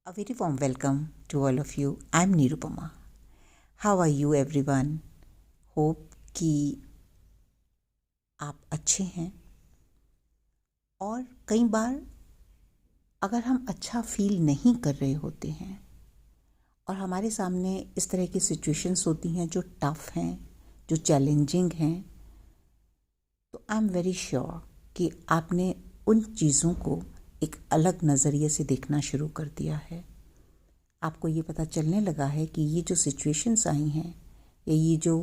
A very warm welcome to all of you. I'm Nirupama. How are you everyone? Hope कि आप अच्छे हैं। और कई बार अगर हम अच्छा फील नहीं कर रहे होते हैं और हमारे सामने इस तरह की सिचुएशंस होती हैं जो टफ हैं, जो चैलेंजिंग हैं, तो आई एम वेरी श्योर कि आपने उन चीज़ों को एक अलग नज़रिए से देखना शुरू कर दिया है। आपको ये पता चलने लगा है कि ये जो सिचुएशंस आई हैं या ये जो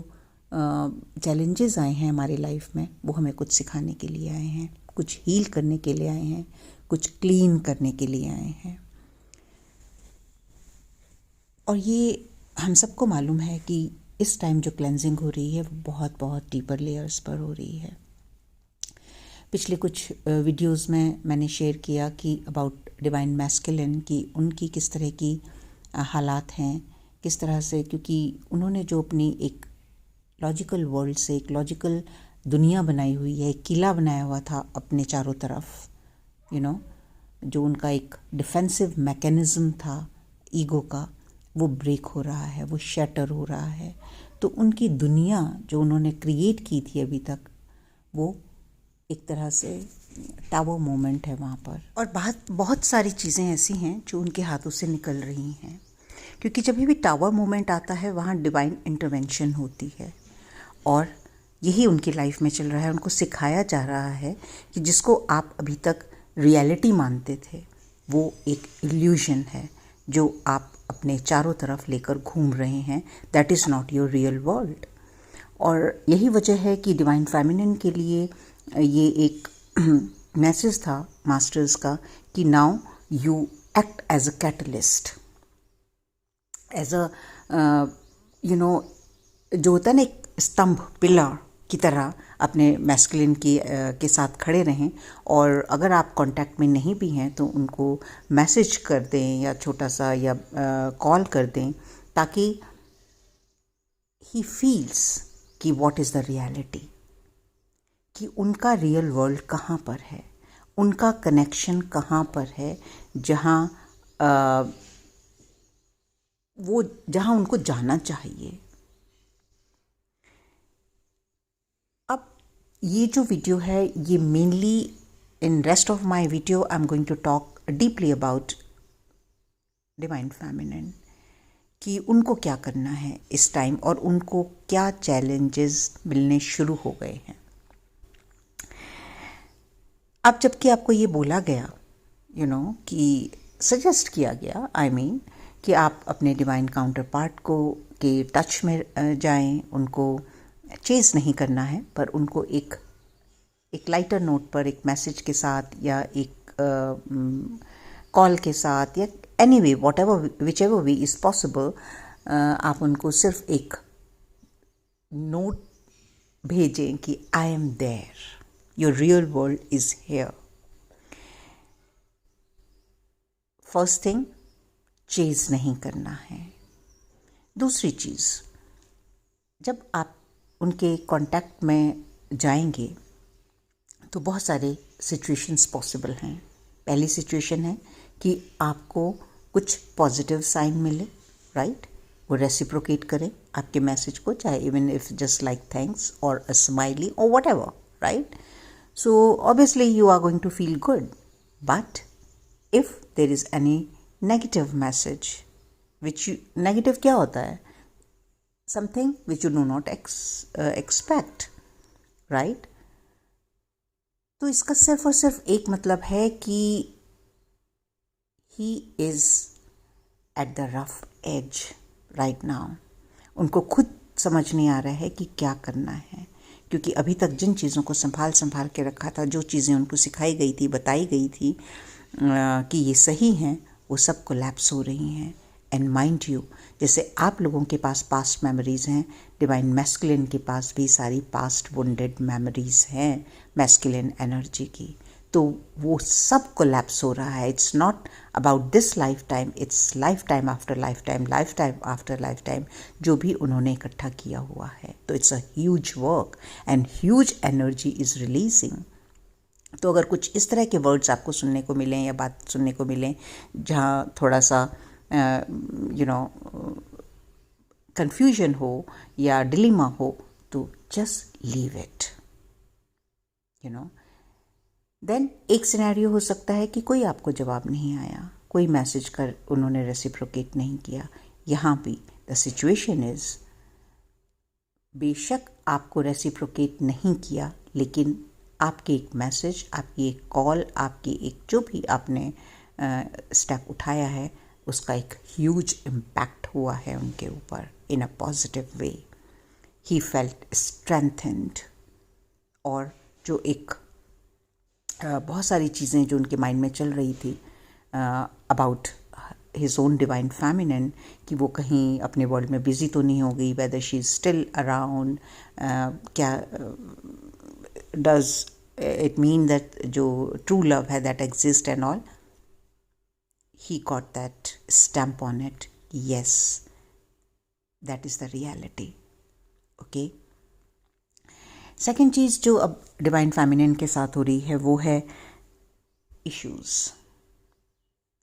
चैलेंजेस आए हैं हमारी लाइफ में, वो हमें कुछ सिखाने के लिए आए हैं, कुछ हील करने के लिए आए हैं, कुछ क्लीन करने के लिए आए हैं। और ये हम सबको मालूम है कि इस टाइम जो क्लेंजिंग हो रही है वो बहुत बहुत डीपर लेयर्स पर हो रही है। पिछले कुछ वीडियोस में मैंने शेयर किया कि अबाउट डिवाइन मैस्कुलिन की उनकी किस तरह की हालात हैं, किस तरह से, क्योंकि उन्होंने जो अपनी एक लॉजिकल वर्ल्ड से एक लॉजिकल दुनिया बनाई हुई है, एक किला बनाया हुआ था अपने चारों तरफ, जो उनका एक डिफेंसिव मैकेनिज्म था ईगो का, वो ब्रेक हो रहा है, वो शैटर हो रहा है। तो उनकी दुनिया जो उन्होंने क्रिएट की थी अभी तक, वो एक तरह से टावर मोमेंट है वहाँ पर। और बहुत सारी चीज़ें ऐसी हैं जो उनके हाथों से निकल रही हैं, क्योंकि जब भी टावर मोमेंट आता है वहाँ डिवाइन इंटरवेंशन होती है। और यही उनकी लाइफ में चल रहा है। उनको सिखाया जा रहा है कि जिसको आप अभी तक रियलिटी मानते थे वो एक इल्यूजन है जो आप अपने चारों तरफ लेकर घूम रहे हैं। That is not your real world. और यही वजह है कि डिवाइन फेमिनिन के लिए ये एक मैसेज था मास्टर्स का कि now you act as a catalyst, as a जो होता है ना, एक स्तंभ, पिलर की तरह अपने मैस्कुलिन के साथ खड़े रहें। और अगर आप कांटेक्ट में नहीं भी हैं तो उनको मैसेज कर दें या छोटा सा या कॉल कर दें, ताकि ही फील्स कि व्हाट इज़ द रियलिटी, कि उनका रियल वर्ल्ड कहाँ पर है, उनका कनेक्शन कहाँ पर है, जहाँ उनको जाना चाहिए। अब ये जो वीडियो है, ये mainly in rest of my video I am going to talk deeply about divine feminine, कि उनको क्या करना है इस टाइम और उनको क्या चैलेंजेस मिलने शुरू हो गए हैं। अब जबकि आपको ये बोला गया, कि सजेस्ट किया गया, कि आप अपने डिवाइन काउंटर पार्ट को के टच में जाएं, उनको चेज़ नहीं करना है, पर उनको एक लाइटर नोट पर एक मैसेज के साथ या एक कॉल के साथ या anyway, whatever, whichever way is possible, आप उनको सिर्फ एक नोट भेजें कि I am there, your real world is here. First thing, chase नहीं करना है। दूसरी चीज़, जब आप उनके कांटेक्ट में जाएंगे तो बहुत सारे सिचुएशंस पॉसिबल हैं। पहली सिचुएशन है कि आपको कुछ पॉजिटिव साइन मिले, राइट, वो रेसिप्रोकेट करें आपके मैसेज को, चाहे even if just like thanks और अ स्माइली और whatever, right. So obviously you are going to feel good, but if there is any negative message, which negative क्या होता है, something which you do not expect, right. तो इसका सिर्फ और सिर्फ एक मतलब है कि he is at the rough edge right now. उनको खुद समझ नहीं आ रहा है कि क्या करना है, क्योंकि अभी तक जिन चीज़ों को संभाल के रखा था, जो चीज़ें उनको सिखाई गई थी, बताई गई थी कि ये सही हैं, वो सब कोलैप्स हो रही हैं। एंड माइंड यू, जैसे आप लोगों के पास पास्ट मेमोरीज़ हैं, डिवाइन मैस्कुलिन के पास भी सारी पास्ट वुंडेड मेमोरीज़ हैं मैस्कुलिन एनर्जी की, तो वो सब कोलैप्स हो रहा है। It's not about this life time, it's life time after life time, life time after life time, जो भी उन्होंने इकट्ठा किया हुआ है। तो it's a huge work and huge energy is releasing, तो अगर कुछ इस तरह के वर्ड्स आपको सुनने को मिलें या बात सुनने को मिलें जहाँ थोड़ा सा कंफ्यूजन हो या डिलीमा हो, तो जस्ट लीव इट, देन एक सिनेरियो हो सकता है कि कोई आपको जवाब नहीं आया, कोई मैसेज कर उन्होंने रेसिप्रोकेट नहीं किया। यहाँ भी द सिचुएशन इज, बेशक आपको रेसिप्रोकेट नहीं किया, लेकिन आपके एक मैसेज, आपकी एक कॉल, आपकी एक जो भी आपने स्टेप उठाया है, उसका एक ह्यूज इम्पैक्ट हुआ है उनके ऊपर in a positive way. He felt strengthened, और जो एक बहुत सारी चीज़ें जो उनके माइंड में चल रही थी about his own divine feminine, कि वो कहीं अपने वर्ल्ड में बिजी तो नहीं हो गई, whether she is still around, क्या डज इट मीन दैट जो ट्रू लव है that exist and all. He got that stamp on it, yes that is the reality. Okay, second चीज़ जो अब डिवाइन फेमिनिन के साथ हो रही है वो है issues,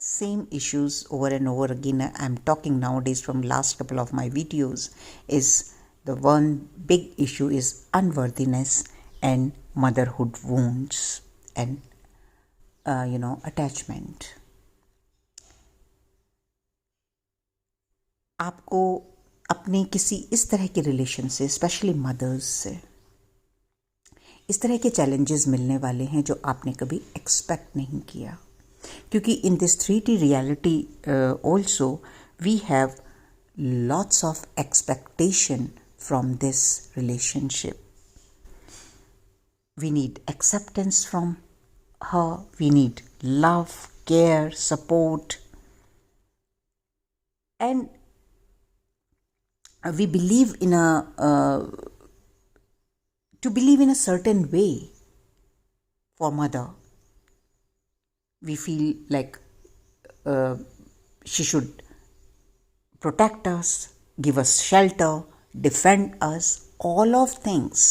same issues over and over again. I'm talking nowadays from last couple of my videos, is the one big issue is unworthiness and motherhood wounds and attachment. आपको अपने किसी इस तरह के रिलेशन से, स्पेशली मदर्स से, इस तरह के चैलेंजेस मिलने वाले हैं जो आपने कभी एक्सपेक्ट नहीं किया, क्योंकि in this 3D reality also we have lots of expectation from this relationship. We need acceptance from her, we need love, care, support, and we believe in to believe in a certain way for mother. We feel like she should protect us, give us shelter, defend us, all of things.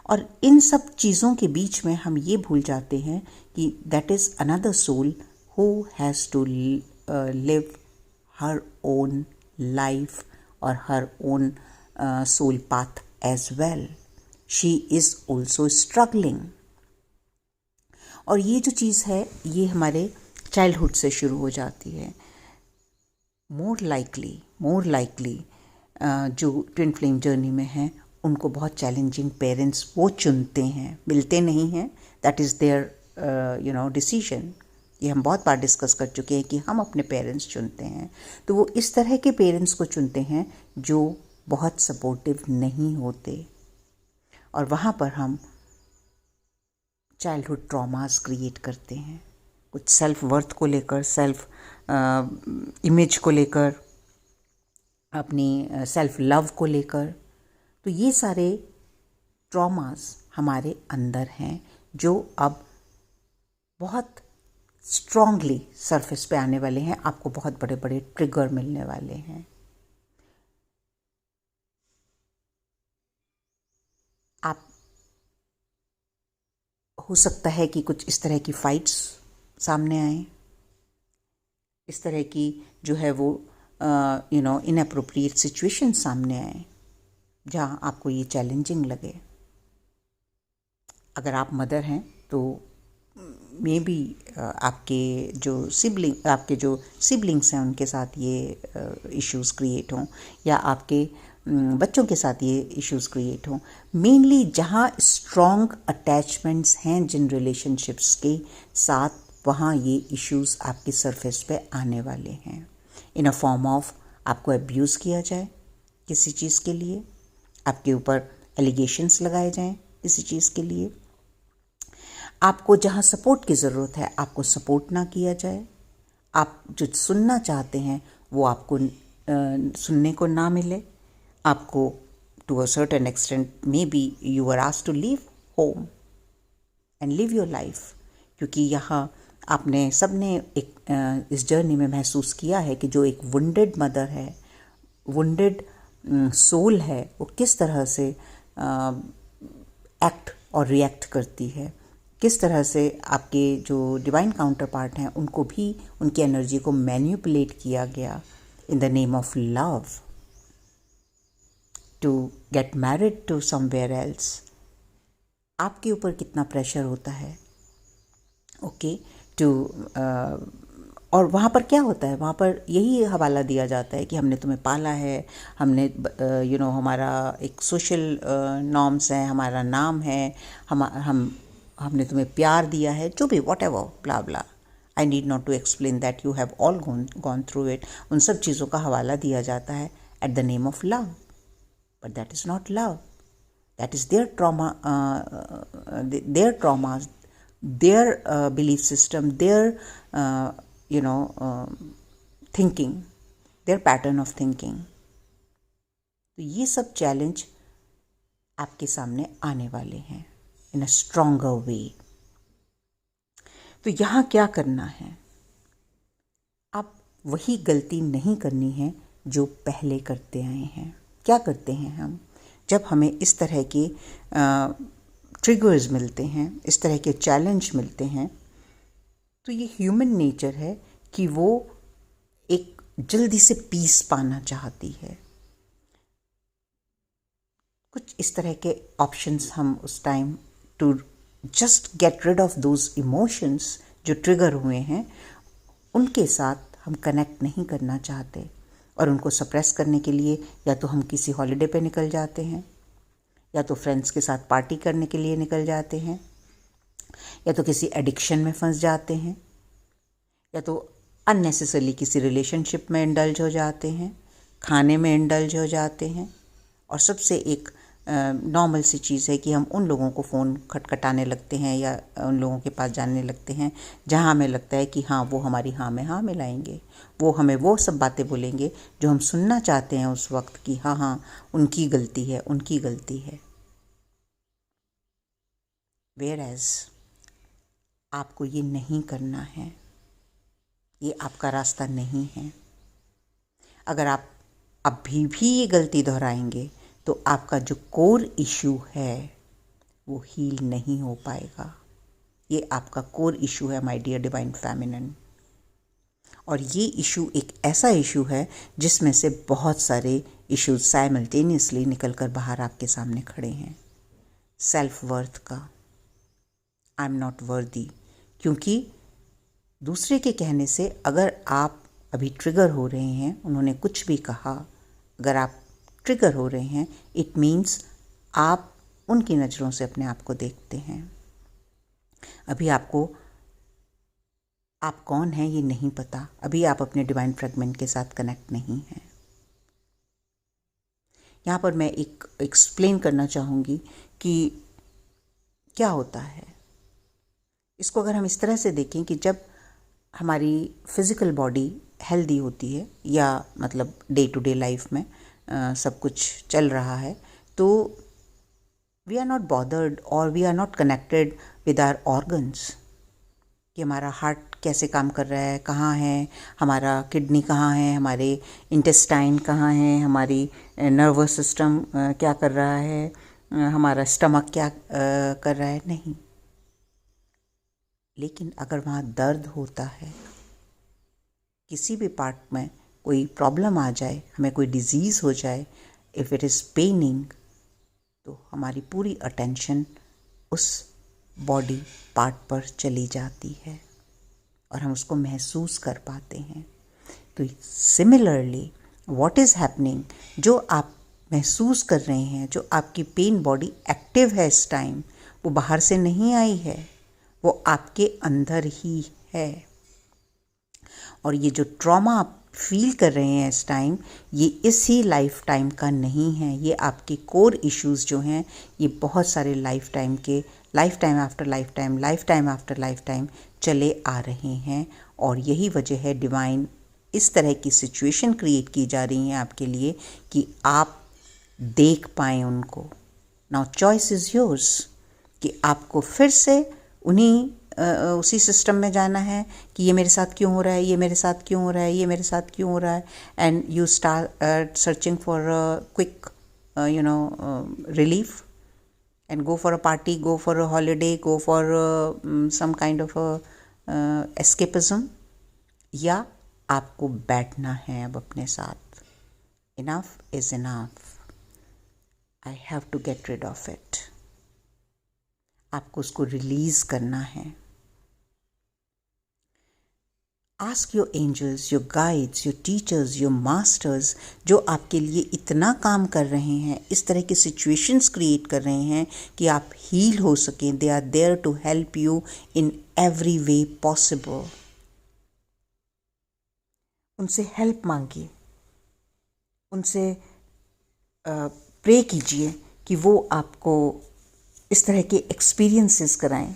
और इन सब चीज़ों के बीच में हम ये भूल जाते हैं कि that is another soul who has to live her own life और her own soul path as well. She is also struggling. और ये जो चीज़ है ये हमारे चाइल्डहुड से शुरू हो जाती है. मोर लाइकली जो ट्विन फ्लेम जर्नी में हैं उनको बहुत चैलेंजिंग पेरेंट्स वो चुनते हैं, मिलते नहीं हैं. That is there decision. ये हम बहुत बार डिस्कस कर चुके हैं कि हम अपने पेरेंट्स चुनते हैं. तो वो इस तरह के पेरेंट्स को चुनते हैं जो बहुत सपोर्टिव नहीं होते, और वहाँ पर हम चाइल्डहुड ट्रॉमास क्रिएट करते हैं, कुछ सेल्फ वर्थ को लेकर, सेल्फ इमेज को लेकर, अपनी सेल्फ लव को लेकर. तो ये सारे ट्रॉमास हमारे अंदर हैं जो अब बहुत स्ट्रॉन्गली सरफेस पे आने वाले हैं. आपको बहुत बड़े बड़े ट्रिगर मिलने वाले हैं. आप हो सकता है कि कुछ इस तरह की फाइट्स सामने आए, इस तरह की जो है वो इनअप्रोप्रिएट सिचुएशन सामने आए जहाँ आपको ये चैलेंजिंग लगे. अगर आप मदर हैं तो मे बी आपके जो सिबलिंग्स हैं उनके साथ ये इश्यूज़ क्रिएट हों, या आपके बच्चों के साथ ये इश्यूज़ क्रिएट हों. मेनली जहाँ स्ट्रॉन्ग अटैचमेंट्स हैं जिन रिलेशनशिप्स के साथ, वहाँ ये इश्यूज़ आपके सरफेस पे आने वाले हैं. इन अ फॉर्म ऑफ आपको अब्यूज़ किया जाए किसी चीज़ के लिए, आपके ऊपर एलिगेशंस लगाए जाएं किसी चीज़ के लिए, आपको जहाँ सपोर्ट की ज़रूरत है आपको सपोर्ट ना किया जाए, आप जो सुनना चाहते हैं वो आपको सुनने को ना मिले, आपको to a certain extent maybe you are asked to leave home and live your life. क्योंकि यहाँ आपने सबने एक इस जर्नी में महसूस किया है कि जो एक वुंडेड मदर है, वुंडेड सोल है, वो किस तरह से एक्ट और रिएक्ट करती है. किस तरह से आपके जो डिवाइन काउंटर पार्ट हैं उनको भी उनकी एनर्जी को मैनिपुलेट किया गया in the name of love to get married to somewhere else. आपके ऊपर कितना प्रेशर होता है ओके टू और वहाँ पर क्या होता है, वहाँ पर यही हवाला दिया जाता है कि हमने तुम्हें पाला है, हमने हमारा एक सोशल नॉर्म्स हैं, हमारा नाम है, हमने तुम्हें प्यार दिया है, जो भी whatever blah blah. I need not to explain that, you have all gone through it. उन सब चीज़ों का हवाला दिया जाता है at the name of love, but that is not love, that is their trauma, their belief system, their thinking, their pattern of thinking। तो ये सब चैलेंज आपके सामने आने वाले हैं इन अ स्ट्रॉन्गर वे। तो यहाँ क्या करना है, आप वही गलती नहीं करनी है जो पहले करते आए हैं। क्या करते हैं हम, जब हमें इस तरह के ट्रिगर्स मिलते हैं, इस तरह के चैलेंज मिलते हैं, तो ये ह्यूमन नेचर है कि वो एक जल्दी से पीस पाना चाहती है। कुछ इस तरह के ऑप्शंस हम उस time to just get rid of those emotions जो ट्रिगर हुए हैं, उनके साथ हम कनेक्ट नहीं करना चाहते, और उनको सप्रेस करने के लिए या तो हम किसी हॉलिडे पे निकल जाते हैं, या तो फ्रेंड्स के साथ पार्टी करने के लिए निकल जाते हैं, या तो किसी एडिक्शन में फंस जाते हैं, या तो अननेसेसरली किसी रिलेशनशिप में इंडल्ज हो जाते हैं, खाने में इंडल्ज हो जाते हैं। और सबसे एक नॉर्मल सी चीज़ है कि हम उन लोगों को फ़ोन खटखटाने लगते हैं या उन लोगों के पास जाने लगते हैं जहाँ हमें लगता है कि हाँ वो हमारी हाँ में हाँ मिलाएंगे, वो हमें वो सब बातें बोलेंगे जो हम सुनना चाहते हैं उस वक्त कि हाँ हाँ उनकी गलती है, उनकी गलती है। वेयरएज़ आपको ये नहीं करना है, ये आपका रास्ता नहीं है। अगर आप अभी भी ये गलती दोहराएंगे तो आपका जो कोर इशू है वो हील नहीं हो पाएगा। ये आपका कोर इशू है माय डियर डिवाइन फेमिनिन, और ये इशू एक ऐसा इशू है जिसमें से बहुत सारे इश्यूज साइमल्टेनियसली निकल कर बाहर आपके सामने खड़े हैं। सेल्फ वर्थ का, आई एम नॉट वर्दी, क्योंकि दूसरे के कहने से अगर आप अभी ट्रिगर हो रहे हैं, उन्होंने कुछ भी कहा, अगर आप ट्रिगर हो रहे हैं, इट मीन्स आप उनकी नज़रों से अपने आप को देखते हैं। अभी आपको आप कौन हैं ये नहीं पता, अभी आप अपने डिवाइन फ्रेगमेंट के साथ कनेक्ट नहीं हैं। यहाँ पर मैं एक एक्सप्लेन करना चाहूँगी कि क्या होता है। इसको अगर हम इस तरह से देखें कि जब हमारी फिज़िकल बॉडी हेल्दी होती है, या मतलब डे टू डे लाइफ में सब कुछ चल रहा है, तो वी आर नॉट बॉदर्ड और we are not connected with our organs कि हमारा हार्ट कैसे काम कर रहा है, कहाँ है हमारा किडनी, कहाँ है हमारे इंटेस्टाइन, कहाँ है हमारी नर्वस सिस्टम क्या कर रहा है, हमारा स्टमक क्या कर रहा है, नहीं। लेकिन अगर वहाँ दर्द होता है, किसी भी पार्ट में कोई प्रॉब्लम आ जाए, हमें कोई डिजीज़ हो जाए, इफ़ इट इज़ पेनिंग, तो हमारी पूरी अटेंशन उस बॉडी पार्ट पर चली जाती है और हम उसको महसूस कर पाते हैं। तो सिमिलरली व्हाट इज़ हैपनिंग, जो आप महसूस कर रहे हैं, जो आपकी पेन बॉडी एक्टिव है इस टाइम, वो बाहर से नहीं आई है, वो आपके अंदर ही है। और ये जो ट्रॉमा आप फील कर रहे हैं इस टाइम, ये इसी लाइफ टाइम का नहीं है। ये आपके कोर इश्यूज जो हैं, ये बहुत सारे लाइफ टाइम के, life time after life time, life time after life time चले आ रहे हैं। और यही वजह है डिवाइन इस तरह की सिचुएशन क्रिएट की जा रही है आपके लिए कि आप देख पाएँ उनको। नाउ चॉइस इज़ योर्स कि आपको फिर से उन्हीं उसी सिस्टम में जाना है कि ये मेरे साथ क्यों हो रहा है, ये मेरे साथ क्यों हो रहा है, ये मेरे साथ क्यों हो रहा है, and you start searching for quick relief, and go for a party, go for a holiday, go for some kind of escapism, या आपको बैठना है अब अपने साथ, enough is enough, I have to get rid of it. आपको उसको release करना है। Ask your angels, your guides, your teachers, your masters, जो आपके लिए इतना काम कर रहे हैं, इस तरह की सिचुएशंस क्रिएट कर रहे हैं कि आप हील हो सकें। They are there to help you in every way possible. उनसे हेल्प मांगिए, उनसे प्रे कीजिए कि वो आपको इस तरह के एक्सपीरियंसेस कराएं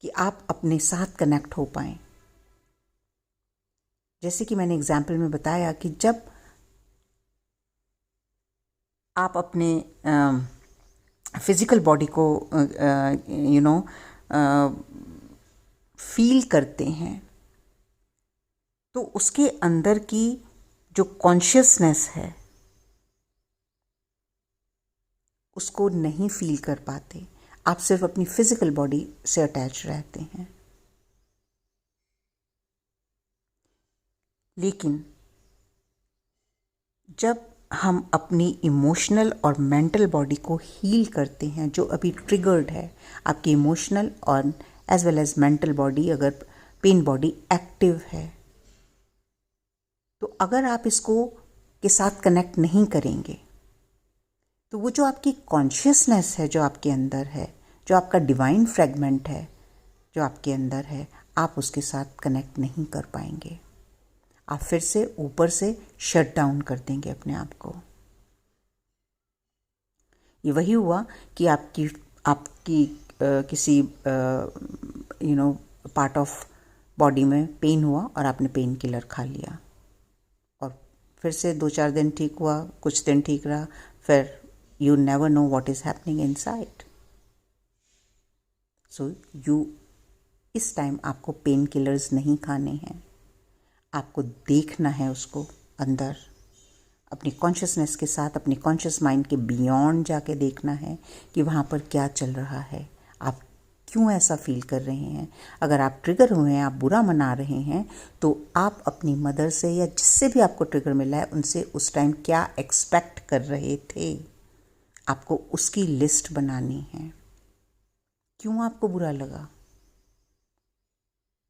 कि आप अपने साथ कनेक्ट हो पाएं। जैसे कि मैंने एग्जाम्पल में बताया कि जब आप अपने फिजिकल बॉडी को फील करते हैं, तो उसके अंदर की जो कॉन्शियसनेस है उसको नहीं फील कर पाते। आप सिर्फ अपनी फिजिकल बॉडी से अटैच रहते हैं। लेकिन जब हम अपनी इमोशनल और मेंटल बॉडी को हील करते हैं, जो अभी ट्रिगर्ड है, आपकी इमोशनल और as well as mental body, अगर पेन बॉडी एक्टिव है, तो अगर आप इसको के साथ कनेक्ट नहीं करेंगे तो वो जो आपकी कॉन्शियसनेस है, जो आपके अंदर है, जो आपका डिवाइन फ्रेगमेंट है जो आपके अंदर है, आप उसके साथ कनेक्ट नहीं कर पाएंगे। आप फिर से ऊपर से शट डाउन कर देंगे अपने आप को। ये वही हुआ कि आपकी किसी पार्ट ऑफ बॉडी में पेन हुआ और आपने पेन किलर खा लिया, और फिर से 2-4 दिन ठीक हुआ, कुछ दिन ठीक रहा, फिर you never know what is happening inside. So इस टाइम आपको पेन किलर्स नहीं खाने हैं, आपको देखना है उसको अंदर, अपनी कॉन्शियसनेस के साथ, अपनी कॉन्शियस माइंड के बियॉन्ड जाके देखना है कि वहाँ पर क्या चल रहा है, आप क्यों ऐसा फील कर रहे हैं। अगर आप ट्रिगर हुए हैं, आप बुरा मना रहे हैं, तो आप अपनी मदर से या जिससे भी आपको ट्रिगर मिला है उनसे उस टाइम क्या एक्सपेक्ट कर रहे थे, आपको उसकी लिस्ट बनानी है। क्यों आपको बुरा लगा?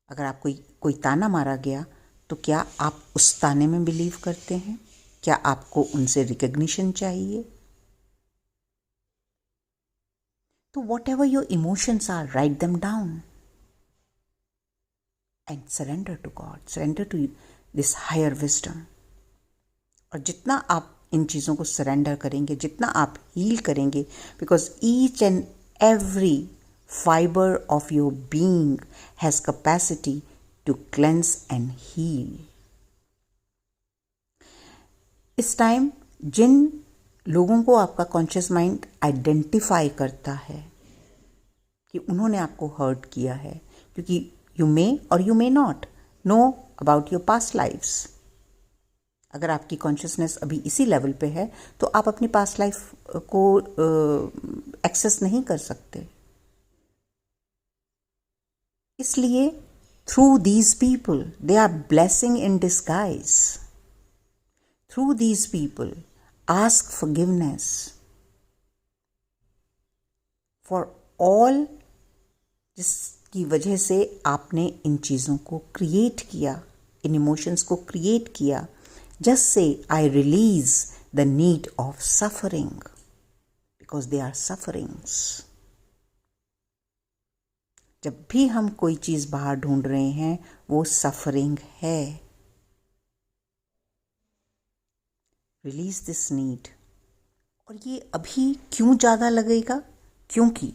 अगर आपको कोई ताना मारा गया तो क्या आप उस ताने में बिलीव करते हैं? क्या आपको उनसे रिकग्निशन चाहिए? तो whatever your emotions are, write them down and surrender to God, surrender to this higher wisdom. और जितना आप इन चीज़ों को सरेंडर करेंगे, जितना आप हील करेंगे, because each and every fiber of your being has capacity to cleanse and heal. इस टाइम जिन लोगों को आपका कॉन्शियस माइंड आइडेंटिफाई करता है कि उन्होंने आपको हर्ट किया है, क्योंकि यू मे और you may not know about your past lifes. अगर आपकी कॉन्शियसनेस अभी इसी लेवल पे है तो आप अपनी पास्ट लाइफ को एक्सेस नहीं कर सकते। इसलिए through these people, they are blessing in disguise. Through these people ask forgiveness for all जिसकी वजह से आपने इन चीज़ों को क्रिएट किया, इन इमोशंस को क्रिएट किया। Just say, I release the need of suffering, because they are sufferings. जब भी हम कोई चीज़ बाहर ढूंढ रहे हैं वो सफरिंग है। Release this need. और ये अभी क्यों ज़्यादा लगेगा? क्योंकि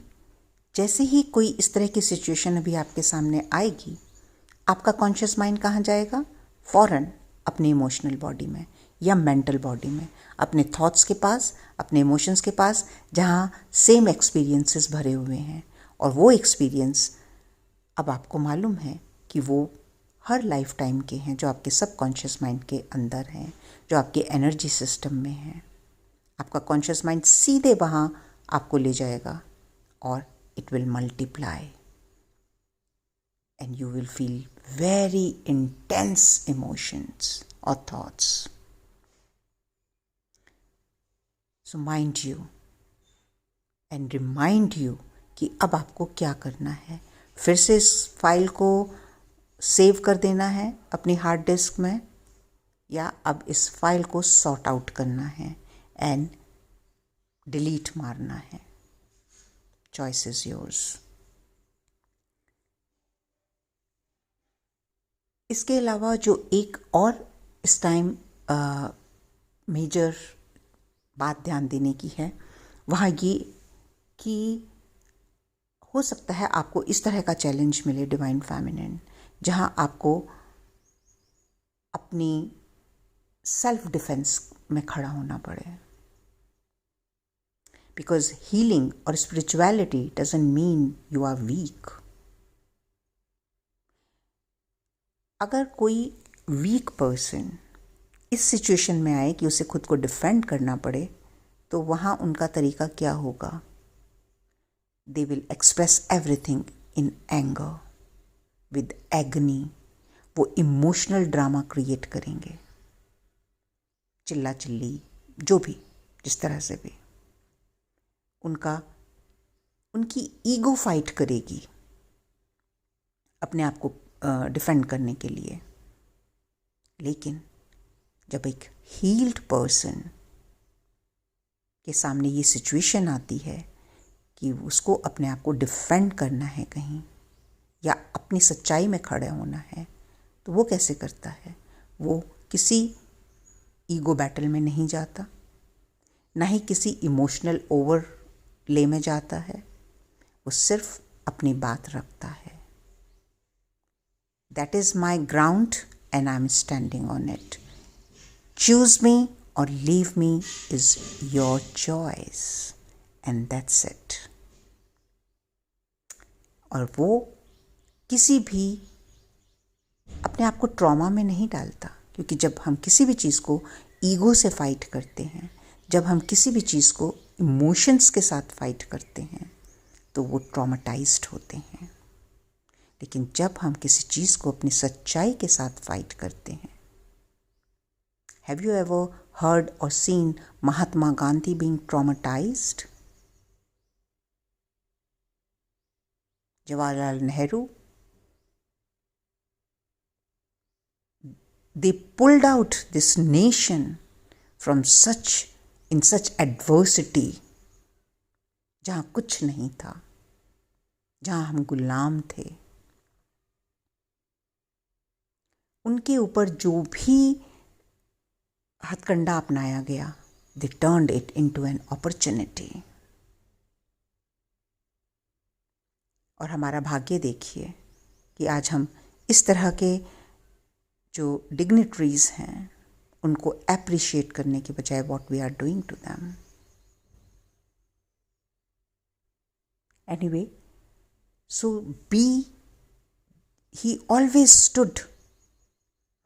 जैसे ही कोई इस तरह की सिचुएशन अभी आपके सामने आएगी, आपका कॉन्शियस माइंड कहाँ जाएगा? फौरन अपने इमोशनल बॉडी में या मेंटल बॉडी में, अपने थॉट्स के पास, अपने इमोशंस के पास, जहाँ सेम एक्सपीरियंसेस भरे हुए हैं। और वो एक्सपीरियंस अब आपको मालूम है कि वो हर लाइफ टाइम के हैं, जो आपके सबकॉन्शियस माइंड के अंदर हैं, जो आपके एनर्जी सिस्टम में हैं। आपका कॉन्शियस माइंड सीधे वहाँ आपको ले जाएगा और it will multiply and you will feel very intense emotions or thoughts. So mind you and remind you कि अब आपको क्या करना है. फिर से इस फाइल को सेव कर देना है अपनी हार्ड डिस्क में, या अब इस फाइल को सॉर्ट आउट करना है एंड डिलीट मारना है. Choice is yours. इसके अलावा जो एक और इस टाइम मेजर बात ध्यान देने की है, वहाँ ये कि हो सकता है आपको इस तरह का चैलेंज मिले डिवाइन फेमिनिन, जहाँ आपको अपनी सेल्फ डिफेंस में खड़ा होना पड़े. बिकॉज हीलिंग और spirituality doesn't mean you are weak. अगर कोई वीक पर्सन इस सिचुएशन में आए कि उसे खुद को डिफेंड करना पड़े, तो वहाँ उनका तरीका क्या होगा? They will express everything in anger with agony. वो इमोशनल ड्रामा क्रिएट करेंगे, चिल्ला चिल्ली, जो भी, जिस तरह से भी. उनकी ईगो फाइट करेगी अपने आप को डिफेंड करने के लिए. लेकिन जब एक हील्ड पर्सन के सामने ये सिचुएशन आती है कि उसको अपने आप को डिफेंड करना है कहीं, या अपनी सच्चाई में खड़े होना है, तो वो कैसे करता है? वो किसी ईगो बैटल में नहीं जाता, ना ही किसी इमोशनल ओवरले में जाता है. वो सिर्फ अपनी बात रखता है. That is my ground and I'm standing on it. Choose me or leave me is your choice and that's it. और वो किसी भी अपने आप को ट्रॉमा में नहीं डालता, क्योंकि जब हम किसी भी चीज़ को ईगो से फाइट करते हैं, जब हम किसी भी चीज़ को इमोशंस के साथ फाइट करते हैं, तो वो ट्रॉमाटाइज्ड होते हैं. लेकिन जब हम किसी चीज़ को अपनी सच्चाई के साथ फाइट करते हैं, have you ever heard or seen Mahatma Gandhi being traumatized? Jawaharlal Nehru, they pulled out this nation from in such adversity, जहाँ कुछ नहीं था, जहाँ हम गुलाम थे. उनके ऊपर जो भी हथकंडा अपनाया गया, they turned it into an opportunity. और हमारा भाग्य देखिए कि आज हम इस तरह के जो डिग्निटरीज हैं, उनको एप्रिशिएट करने के बजाय what we are doing to them. Anyway, so he always stood,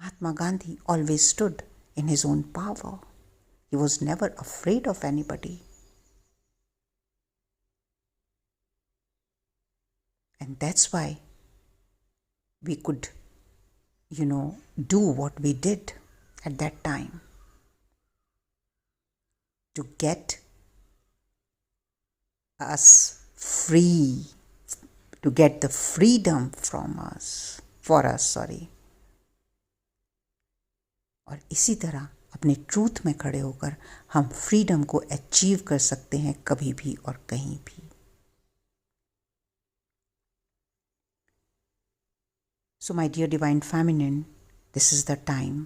Mahatma Gandhi always stood in his own power. He was never afraid of anybody. And that's why we could, do what we did at that time to get us free, to get the freedom for us. और इसी तरह अपने truth में खड़े होकर हम freedom को achieve कर सकते हैं कभी भी और कहीं भी. So my dear divine feminine, this is the time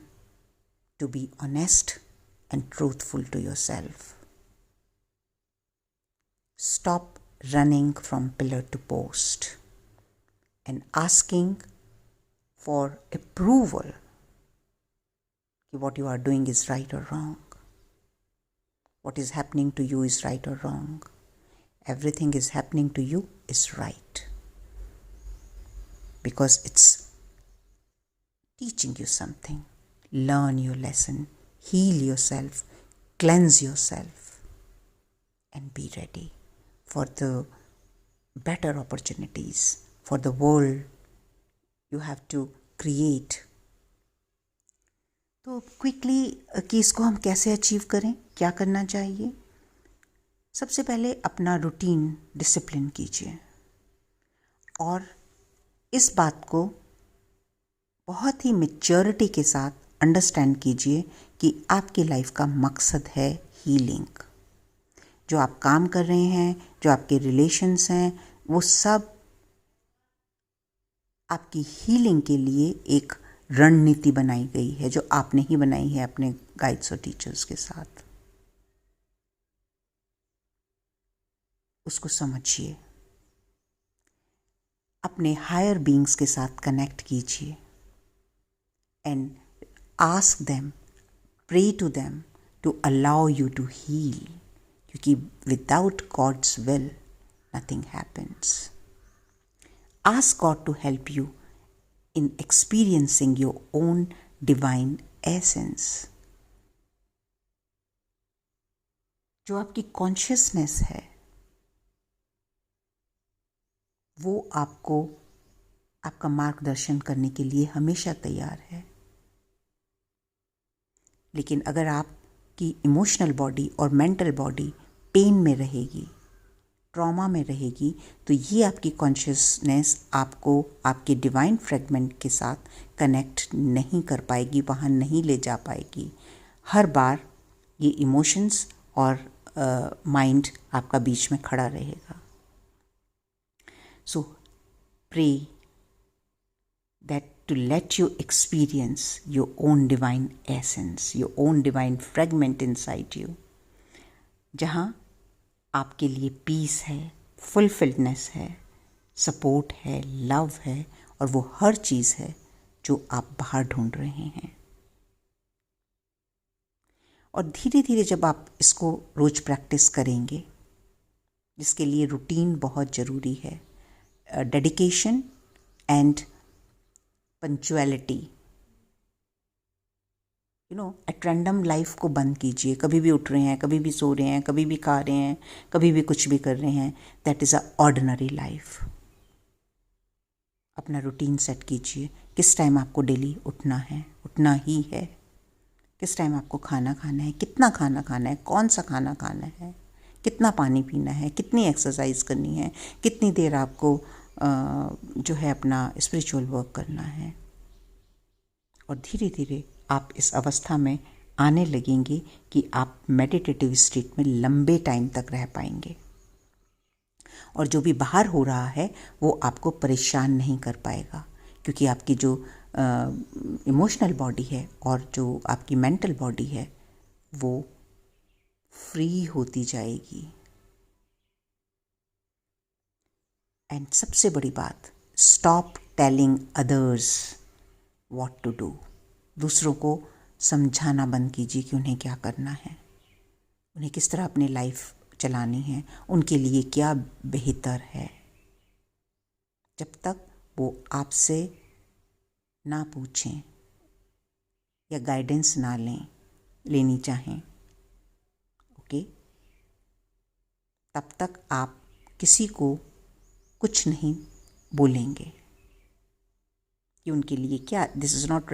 to be honest and truthful to yourself. Stop running from pillar to post and asking for approval that what you are doing is right or wrong. What is happening to you is right or wrong. Everything is happening to you is right, because it's teaching you something. Learn your lesson, heal yourself, cleanse yourself. and be ready for the better opportunities, for the world you have to create. तो quickly कि इसको हम कैसे achieve करें, क्या करना चाहिए. सबसे पहले अपना रूटीन डिसिप्लिन कीजिए और इस बात को बहुत ही मैच्योरिटी के साथ अंडरस्टैंड कीजिए कि आपकी लाइफ का मकसद है हीलिंग. जो आप काम कर रहे हैं, जो आपके रिलेशंस हैं, वो सब आपकी हीलिंग के लिए एक रणनीति बनाई गई है जो आपने ही बनाई है अपने गाइड्स और टीचर्स के साथ. उसको समझिए, अपने हायर बीइंग्स के साथ कनेक्ट कीजिए and ask them, pray to them to allow you to heal, क्योंकि without God's will nothing happens. Ask God to help you in experiencing your own divine essence. जो आपकी कॉन्शियसनेस है वो आपको आपका मार्गदर्शन करने के लिए हमेशा तैयार है. लेकिन अगर आपकी इमोशनल बॉडी और मेंटल बॉडी पेन में रहेगी, ट्रॉमा में रहेगी, तो ये आपकी कॉन्शियसनेस आपको आपके डिवाइन फ्रेगमेंट के साथ कनेक्ट नहीं कर पाएगी, वहाँ नहीं ले जा पाएगी. हर बार ये इमोशंस और माइंड आपका बीच में खड़ा रहेगा. So pray that to let you experience your own divine essence, your own divine fragment inside you, जहाँ आपके लिए पीस है, फुलफिलनेस है, सपोर्ट है, लव है और वो हर चीज़ है जो आप बाहर ढूंढ रहे हैं. और धीरे धीरे जब आप इसको रोज़ प्रैक्टिस करेंगे, जिसके लिए रूटीन बहुत ज़रूरी है, dedication and punctuality. At random life को बंद कीजिए. कभी भी उठ रहे हैं, कभी भी सो रहे हैं, कभी भी खा रहे हैं, कभी भी कुछ भी कर रहे हैं, that is a ordinary life. अपना रूटीन सेट कीजिए. किस टाइम आपको डेली उठना है, उठना ही है. किस टाइम आपको खाना खाना है, कितना खाना खाना है, कौन सा खाना खाना है, कितना पानी पीना है, कितनी एक्सरसाइज करनी है, कितनी देर आपको जो है अपना स्पिरिचुअल वर्क करना है. और धीरे धीरे आप इस अवस्था में आने लगेंगे कि आप मेडिटेटिव स्टेट में लंबे टाइम तक रह पाएंगे और जो भी बाहर हो रहा है वो आपको परेशान नहीं कर पाएगा, क्योंकि आपकी जो इमोशनल बॉडी है और जो आपकी मेंटल बॉडी है वो फ्री होती जाएगी. एंड सबसे बड़ी बात, stop telling others what to do. दूसरों को समझाना बंद कीजिए कि उन्हें क्या करना है, उन्हें किस तरह अपनी लाइफ चलानी है, उनके लिए क्या बेहतर है. जब तक वो आपसे ना पूछें या गाइडेंस ना लेनी चाहें, ओके, तब तक आप किसी को कुछ नहीं बोलेंगे कि उनके लिए क्या. This is not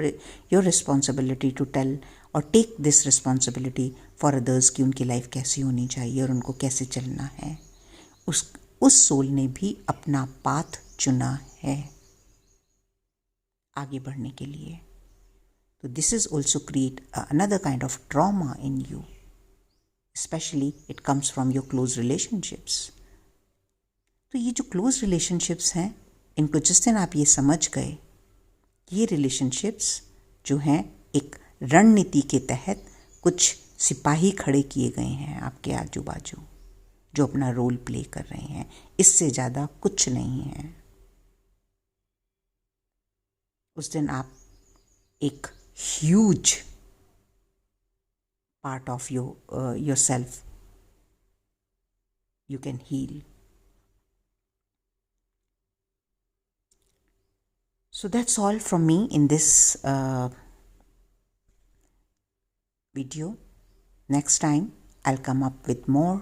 your responsibility to tell or take this responsibility for others कि उनकी लाइफ कैसी होनी चाहिए और उनको कैसे चलना है. उस सोल ने भी अपना पाथ चुना है आगे बढ़ने के लिए. तो this is also create another kind of trauma in you, specially it comes from your close relationships. तो ये जो क्लोज रिलेशनशिप्स हैं, इनको जिस दिन आप ये समझ गए, ये रिलेशनशिप्स जो हैं एक रणनीति के तहत कुछ सिपाही खड़े किए गए हैं आपके आजू बाजू, जो अपना रोल प्ले कर रहे हैं. इससे ज़्यादा कुछ नहीं है. उस दिन आप एक huge part of yourself you can heal. So that's all from me in this video. Next time I'll come up with more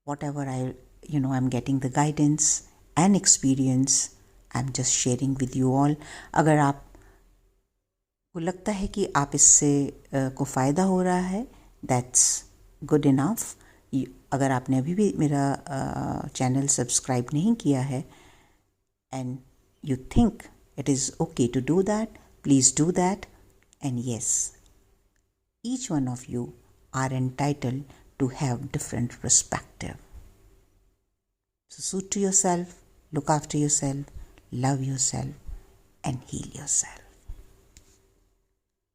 whatever I'm getting the guidance and experience, I'm just sharing with you all. अगर आप को लगता है कि आप इससे को फ़ायदा हो रहा है, दैट्स गुड इनफ. अगर आपने अभी भी मेरा चैनल सब्सक्राइब नहीं किया है and you think it is okay to do that, please do that. And yes, each one of you are entitled to have different perspective. So suit to yourself, look after yourself, love yourself, and heal yourself.